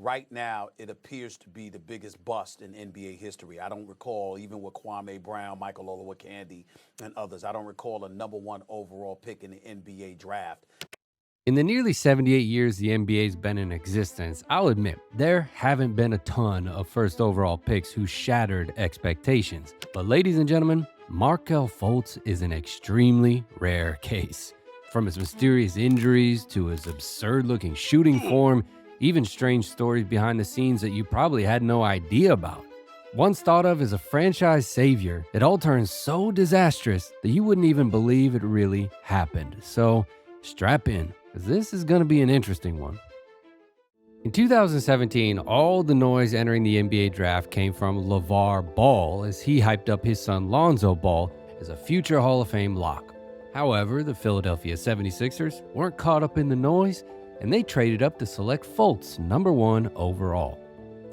Right now, it appears to be the biggest bust in NBA history. I don't recall, even with Kwame Brown, Michael Olowokandi, and others, I don't recall a number one overall pick in the NBA draft. In the nearly 78 years the NBA's been in existence, I'll admit, there haven't been a ton of first overall picks who shattered expectations. But ladies and gentlemen, Markelle Fultz is an extremely rare case. From his mysterious injuries to his absurd-looking shooting form, even strange stories behind the scenes that you probably had no idea about. Once thought of as a franchise savior, it all turns so disastrous that you wouldn't even believe it really happened. So strap in, because this is going to be an interesting one. In 2017, all the noise entering the NBA draft came from LeVar Ball as he hyped up his son Lonzo Ball as a future Hall of Fame lock. However, the Philadelphia 76ers weren't caught up in the noise, and they traded up to select Fultz, number 1 overall.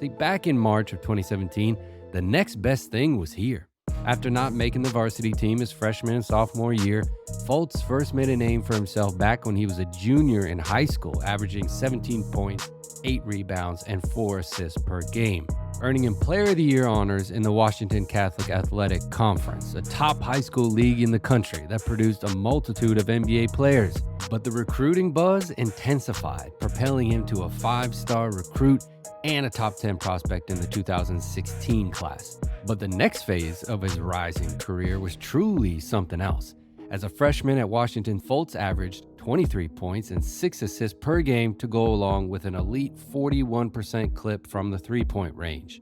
See, back in March of 2017, the next best thing was here. After not making the varsity team his freshman and sophomore year, Fultz first made a name for himself back when he was a junior in high school, averaging 17 points, 8 rebounds, and 4 assists per game, earning him Player of the Year honors in the Washington Catholic Athletic Conference, a top high school league in the country that produced a multitude of NBA players. But the recruiting buzz intensified, propelling him to a 5-star recruit and a top 10 prospect in the 2016 class. But the next phase of his rising career was truly something else. As a freshman at Washington, Fultz averaged 23 points and 6 assists per game to go along with an elite 41% clip from the three-point range.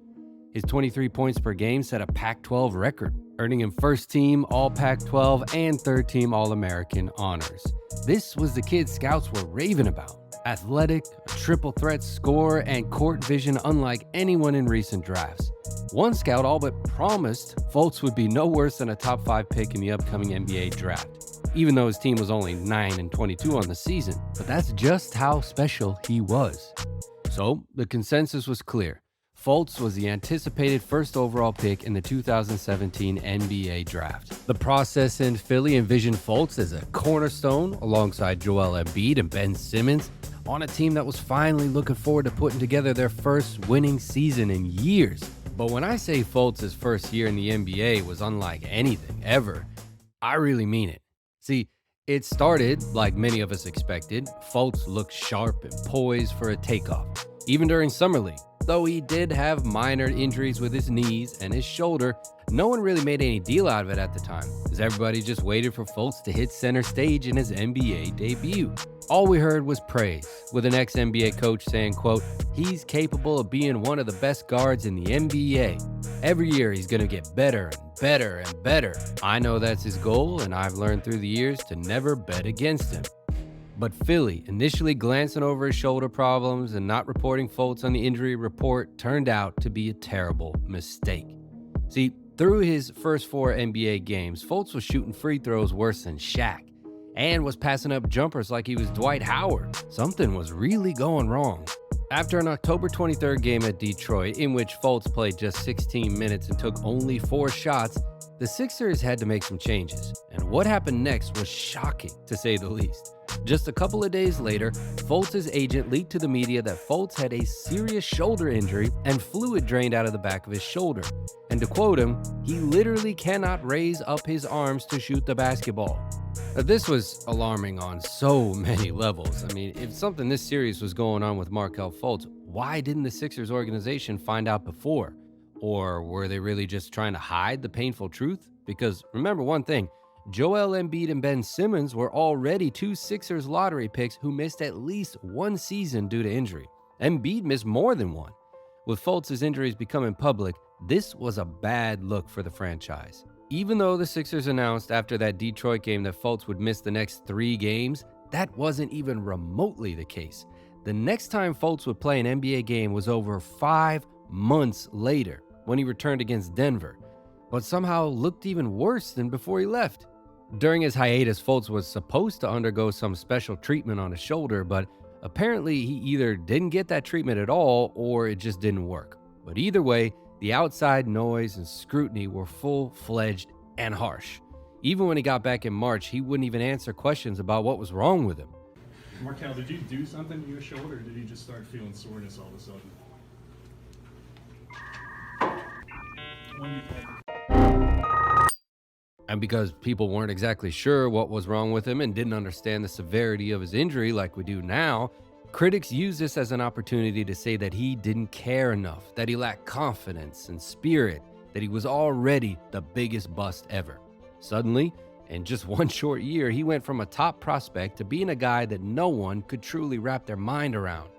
His 23 points per game set a Pac-12 record, earning him first-team All-Pac-12 and third-team All-American honors. This was the kid scouts were raving about. Athletic, a triple threat scorer, and court vision unlike anyone in recent drafts. One scout all but promised Fultz would be no worse than a top 5 pick in the upcoming NBA draft, even though his team was only 9-22 on the season. But that's just how special he was. So the consensus was clear. Fultz was the anticipated first overall pick in the 2017 NBA draft. The process in Philly envisioned Fultz as a cornerstone alongside Joel Embiid and Ben Simmons on a team that was finally looking forward to putting together their first winning season in years. But when I say Fultz's first year in the NBA was unlike anything ever, I really mean it. See, it started like many of us expected. Fultz looked sharp and poised for a takeoff, even during Summer League. Though he did have minor injuries with his knees and his shoulder, no one really made any deal out of it at the time, as everybody just waited for Fultz to hit center stage in his NBA debut. All we heard was praise, with an ex-NBA coach saying, quote, "He's capable of being one of the best guards in the NBA. Every year he's going to get better and better and better. I know that's his goal, and I've learned through the years to never bet against him." But Philly, initially glancing over his shoulder problems and not reporting Fultz on the injury report, turned out to be a terrible mistake. See, through his first 4 NBA games, Fultz was shooting free throws worse than Shaq and was passing up jumpers like he was Dwight Howard. Something was really going wrong. After an October 23rd game at Detroit, in which Fultz played just 16 minutes and took only 4 shots, the Sixers had to make some changes. And what happened next was shocking, to say the least. Just a couple of days later, Fultz's agent leaked to the media that Fultz had a serious shoulder injury and fluid drained out of the back of his shoulder. And to quote him, he literally cannot raise up his arms to shoot the basketball. This was alarming on so many levels. I mean, if something this serious was going on with Markelle Fultz, why didn't the Sixers organization find out before? Or were they really just trying to hide the painful truth? Because remember one thing, Joel Embiid and Ben Simmons were already 2 Sixers lottery picks who missed at least 1 season due to injury. Embiid missed more than 1. With Fultz's injuries becoming public, this was a bad look for the franchise. Even though the Sixers announced after that Detroit game that Fultz would miss the next 3 games, that wasn't even remotely the case. The next time Fultz would play an NBA game was over 5 months later, when he returned against Denver, but somehow looked even worse than before he left. During his hiatus, Fultz was supposed to undergo some special treatment on his shoulder, but apparently he either didn't get that treatment at all or it just didn't work. But either way, the outside noise and scrutiny were full-fledged and harsh. Even when he got back in March, he wouldn't even answer questions about what was wrong with him. Markelle, did you do something to your shoulder, or did you just start feeling soreness all of a sudden? When you And because people weren't exactly sure what was wrong with him and didn't understand the severity of his injury like we do now, critics use this as an opportunity to say that he didn't care enough, that he lacked confidence and spirit, that he was already the biggest bust ever. Suddenly, in just one short year, he went from a top prospect to being a guy that no one could truly wrap their mind around.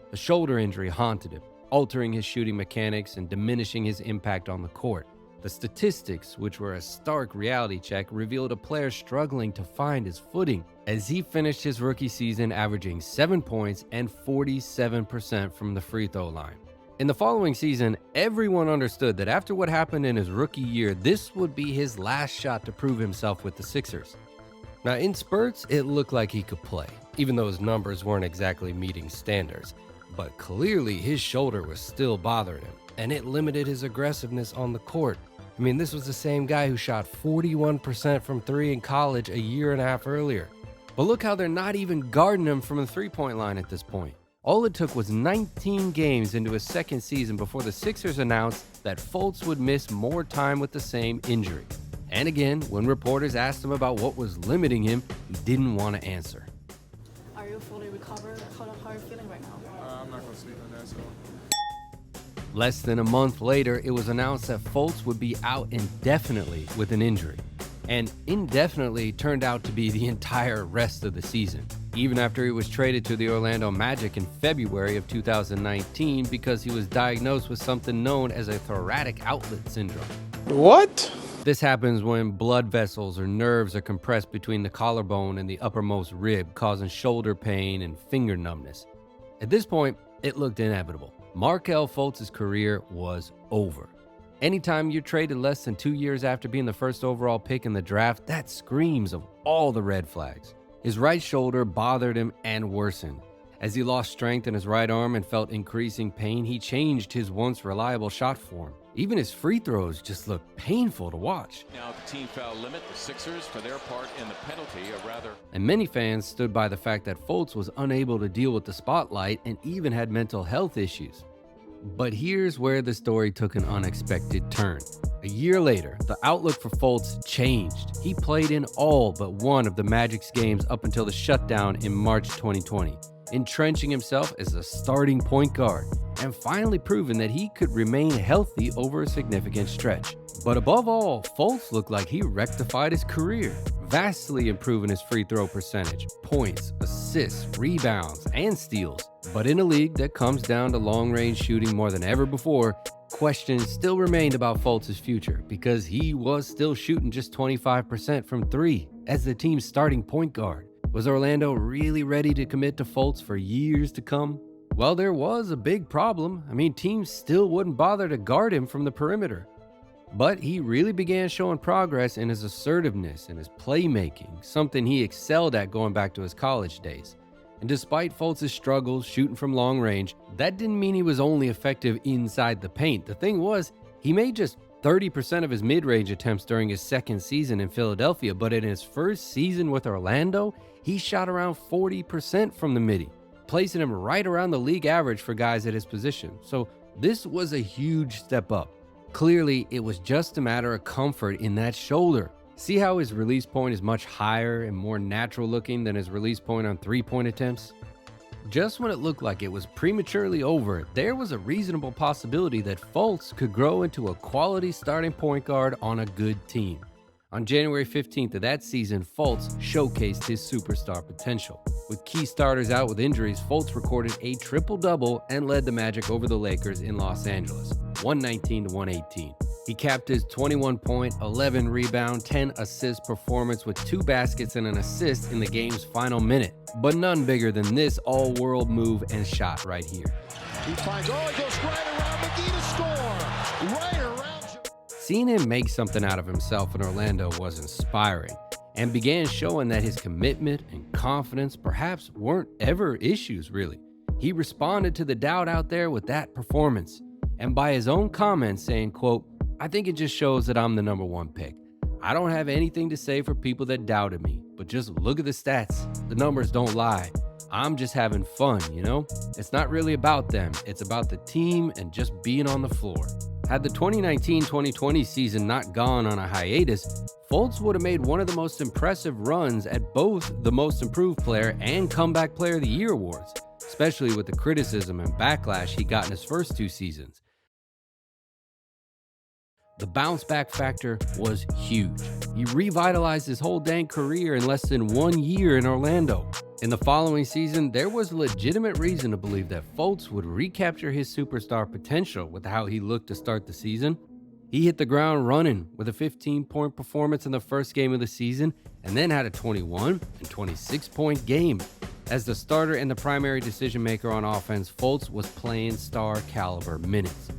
The shoulder injury haunted him, altering his shooting mechanics and diminishing his impact on the court. The statistics, which were a stark reality check, revealed a player struggling to find his footing as he finished his rookie season averaging 7 points and 47% from the free throw line. In the following season, everyone understood that after what happened in his rookie year, this would be his last shot to prove himself with the Sixers. Now, in spurts, it looked like he could play, even though his numbers weren't exactly meeting standards. But clearly, his shoulder was still bothering him, and it limited his aggressiveness on the court. I mean, this was the same guy who shot 41% from three in college a year and a half earlier. But look how they're not even guarding him from the three-point line at this point. All it took was 19 games into his second season before the Sixers announced that Fultz would miss more time with the same injury. And again, when reporters asked him about what was limiting him, he didn't want to answer. Are you fully recovered? How are you feeling right now? I'm not going to sleep on that, so. Less than a month later, it was announced that Fultz would be out indefinitely with an injury. And indefinitely turned out to be the entire rest of the season, even after he was traded to the Orlando Magic in February of 2019 because he was diagnosed with something known as a thoracic outlet syndrome. What? This happens when blood vessels or nerves are compressed between the collarbone and the uppermost rib, causing shoulder pain and finger numbness. At this point, it looked inevitable. Markelle Fultz's career was over. Anytime you're traded less than 2 years after being the first overall pick in the draft, that screams of all the red flags. His right shoulder bothered him and worsened. As he lost strength in his right arm and felt increasing pain, he changed his once reliable shot form. Even his free throws just looked painful to watch. Now at the team foul limit, the Sixers, for their part in the penalty, And many fans stood by the fact that Fultz was unable to deal with the spotlight and even had mental health issues. But here's where the story took an unexpected turn. A year later, the outlook for Fultz changed. He played in all but one of the Magic's games up until the shutdown in March 2020, entrenching himself as a starting point guard and finally proving that he could remain healthy over a significant stretch. But above all, Fultz looked like he rectified his career, vastly improving his free throw percentage, points, assists, rebounds, and steals. But in a league that comes down to long-range shooting more than ever before, questions still remained about Fultz's future because he was still shooting just 25% from three as the team's starting point guard. Was Orlando really ready to commit to Fultz for years to come? Well, there was a big problem. Teams still wouldn't bother to guard him from the perimeter. But he really began showing progress in his assertiveness and his playmaking, something he excelled at going back to his college days. And despite Fultz's struggles shooting from long range, that didn't mean he was only effective inside the paint. The thing was, he made just 30% of his mid-range attempts during his second season in Philadelphia, but in his first season with Orlando, he shot around 40% from the midi, placing him right around the league average for guys at his position. So this was a huge step up. Clearly, it was just a matter of comfort in that shoulder. See how his release point is much higher and more natural looking than his release point on three-point attempts? Just when it looked like it was prematurely over, there was a reasonable possibility that Fultz could grow into a quality starting point guard on a good team. On January 15th of that season, Fultz showcased his superstar potential. With key starters out with injuries, Fultz recorded a triple-double and led the Magic over the Lakers in Los Angeles, 119-118. He capped his 21-point, 11-rebound, 10-assist performance with 2 baskets and an assist in the game's final minute. But none bigger than this all-world move and shot right here. He finds, he goes right around McGee to score. Right around. Seeing him make something out of himself in Orlando was inspiring and began showing that his commitment and confidence perhaps weren't ever issues, really. He responded to the doubt out there with that performance, and by his own comments saying, quote, "I think it just shows that I'm the number 1 pick. I don't have anything to say for people that doubted me, but just look at the stats. The numbers don't lie. I'm just having fun, you know? It's not really about them, it's about the team and just being on the floor. Had the 2019-2020 season not gone on a hiatus, Fultz would have made one of the most impressive runs at both the Most Improved Player and Comeback Player of the Year awards, especially with the criticism and backlash he got in his first 2 seasons. The bounce back factor was huge. He revitalized his whole dang career in less than 1 year in Orlando. In the following season, there was legitimate reason to believe that Fultz would recapture his superstar potential with how he looked to start the season. He hit the ground running with a 15-point performance in the first game of the season and then had a 21 and 26-point game. As the starter and the primary decision maker on offense, Fultz was playing star caliber minutes.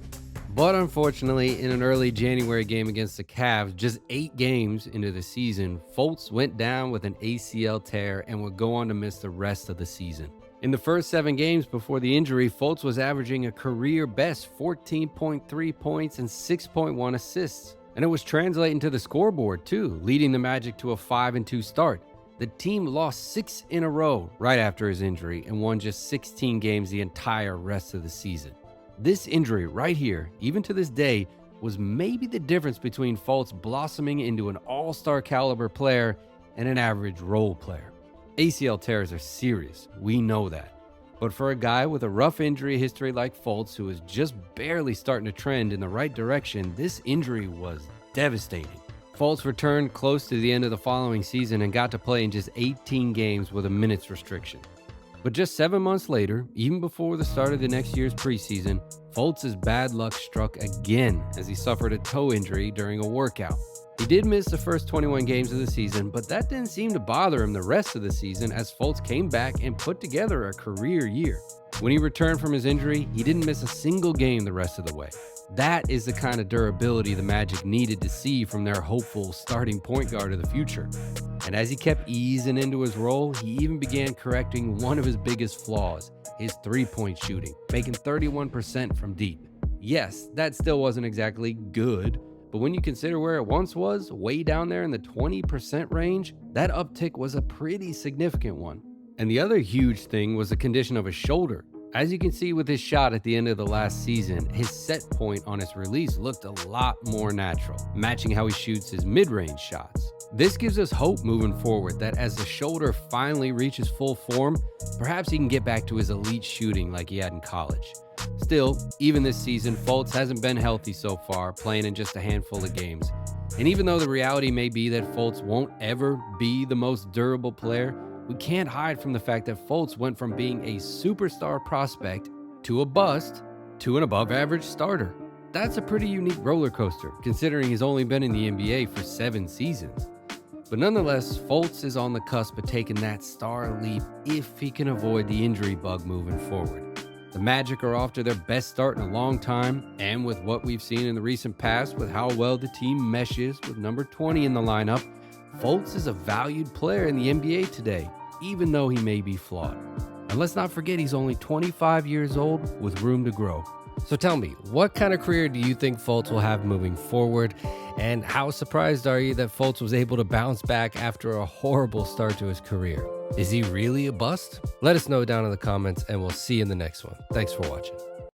But unfortunately, in an early January game against the Cavs, just 8 games into the season, Fultz went down with an ACL tear and would go on to miss the rest of the season. In the first 7 games before the injury, Fultz was averaging a career best 14.3 points and 6.1 assists. And it was translating to the scoreboard too, leading the Magic to a 5-2 start. The team lost 6 in a row right after his injury and won just 16 games the entire rest of the season. This injury right here, even to this day, was maybe the difference between Fultz blossoming into an all-star caliber player and an average role player. ACL tears are serious, we know that. But for a guy with a rough injury history like Fultz, who is just barely starting to trend in the right direction, this injury was devastating. Fultz returned close to the end of the following season and got to play in just 18 games with a minutes restriction. But just 7 months later, even before the start of the next year's preseason, Fultz's bad luck struck again as he suffered a toe injury during a workout. He did miss the first 21 games of the season, but that didn't seem to bother him the rest of the season as Fultz came back and put together a career year. When he returned from his injury, he didn't miss a single game the rest of the way. That is the kind of durability the Magic needed to see from their hopeful starting point guard of the future. And as he kept easing into his role, he even began correcting one of his biggest flaws, his three-point shooting, making 31% from deep. Yes, that still wasn't exactly good, but when you consider where it once was, way down there in the 20% range, that uptick was a pretty significant one. And the other huge thing was the condition of his shoulder. As you can see with his shot at the end of the last season, his set point on his release looked a lot more natural, matching how he shoots his mid-range shots. This gives us hope moving forward that as the shoulder finally reaches full form, perhaps he can get back to his elite shooting like he had in college. Still, even this season, Fultz hasn't been healthy so far, playing in just a handful of games. And even though the reality may be that Fultz won't ever be the most durable player, we can't hide from the fact that Fultz went from being a superstar prospect to a bust to an above-average starter. That's a pretty unique roller coaster, considering he's only been in the NBA for 7 seasons. But nonetheless, Fultz is on the cusp of taking that star leap if he can avoid the injury bug moving forward. The Magic are off to their best start in a long time, and with what we've seen in the recent past with how well the team meshes with number 20 in the lineup, Fultz is a valued player in the NBA today, even though he may be flawed. And let's not forget he's only 25 years old with room to grow. So tell me, what kind of career do you think Fultz will have moving forward? And how surprised are you that Fultz was able to bounce back after a horrible start to his career? Is he really a bust? Let us know down in the comments and we'll see you in the next one. Thanks for watching.